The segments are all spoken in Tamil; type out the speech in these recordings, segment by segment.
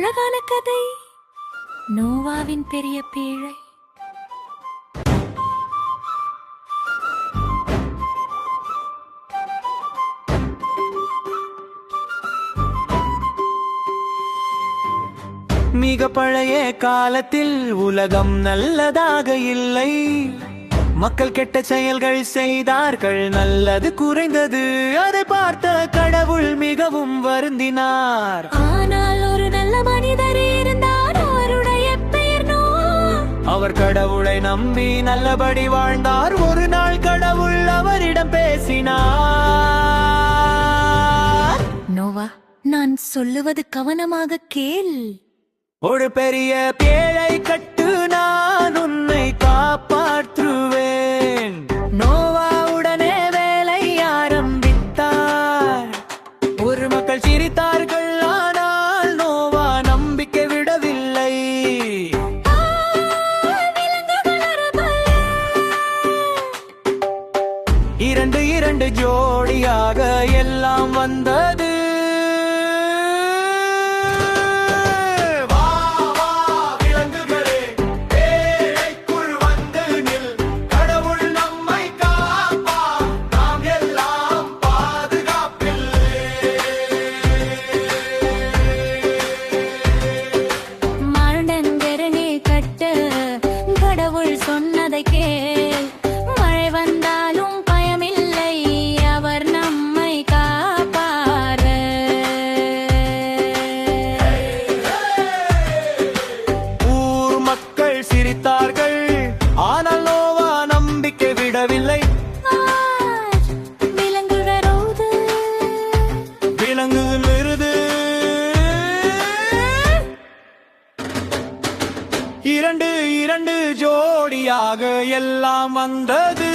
அழகான கதை நோவாவின் பெரிய பேழை. மிக பழைய காலத்தில் உலகம் நல்லதாக இல்லை. மக்கள் கெட்ட செயல்கள் செய்தார்கள், நல்லது குறைந்தது. அதை பார்த்த கடவுள் மிகவும் வருந்தினார். ஆனால் ஒரு நல்ல மனிதர் இருந்தார், அவருடைய பெயர் நோவா. அவர் கடவுளை நம்பி நல்லபடி வாழ்ந்தார். ஒரு நாள் கடவுள் அவரிடம் பேசினார். நோவா, நான் சொல்லுவது கவனமாக கேள். ஒரு பெரிய பேழை கட்டு, நான் உன்னை காப்பாற்றுவேன். நோவா உடனே வேலை ஆரம்பித்தார். ஒரு மக்கள் சிரித்தார்கள், ஆனால் நோவா நம்பிக்கை விடவில்லை. இரண்டு ஜோடியாக எல்லாம் வந்தது. சொன்னதை கேள், மழை வந்தாலும் பயமில்லை, அவர் நம்மை காப்பார். ஊர் மக்கள் சிரித்தார்கள், ஆனால் நோவா நம்பிக்கை விடவில்லை. விலங்குகளோடு விலங்குகள் விருது. இரண்டு ஜோடியாக எல்லாம் வந்தது.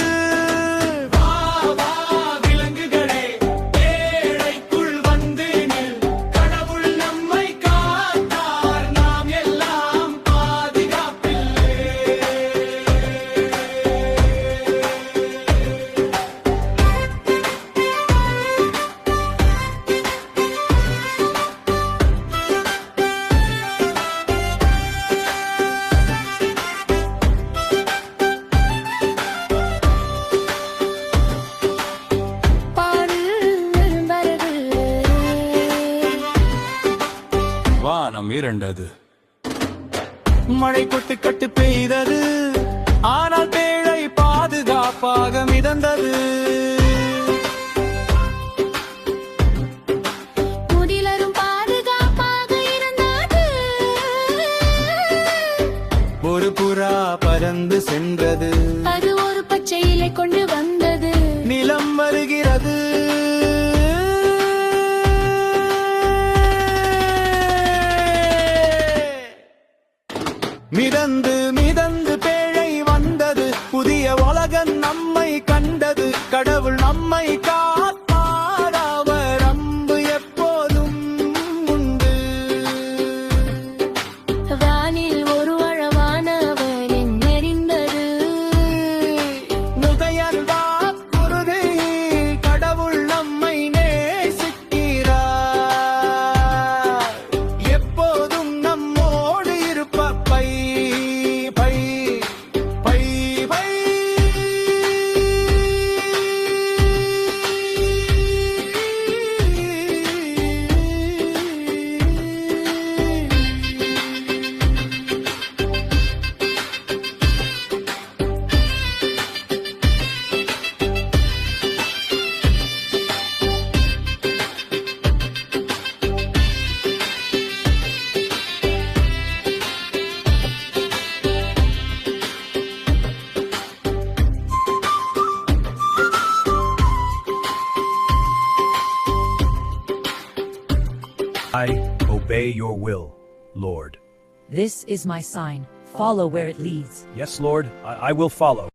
விலங்குகளே, பேழைக்குள் வந்து நில். கடவுள் நம்மை காத்தார், நாம் எல்லாம் பாதுகாப்பில்லை. வானம் இருண்டது, மழை கொட்டு கட்டு பெய்தது. ஆனால் பேழை பாதுகாப்பாக மிதந்தது. முதிலரும் பாதுகாப்பாக இருந்தது. ஒரு புறா பறந்து சென்றது, அது ஒரு பச்சை இலை கொண்டு வந்தது. நிலம் வருகிறது, மிதந்து மிதந்து பேழை வந்தது. புதிய உலகம் நம்மை கண்டது. கடவுள் நம்மை காப்பார், அவர் அன்பு எப்போதும் உண்டு. வானில் ஒரு அழகானவர் எரிந்தது. முதையர் வாக்குறுதி, கடவுள் நம்மை நேசிக்கிறார். எப்போதும் நம்மோடு இருப்பார். Bye bye bye bye. I obey your will, Lord. This is my sign. Follow where it leads. Yes, Lord, I will follow.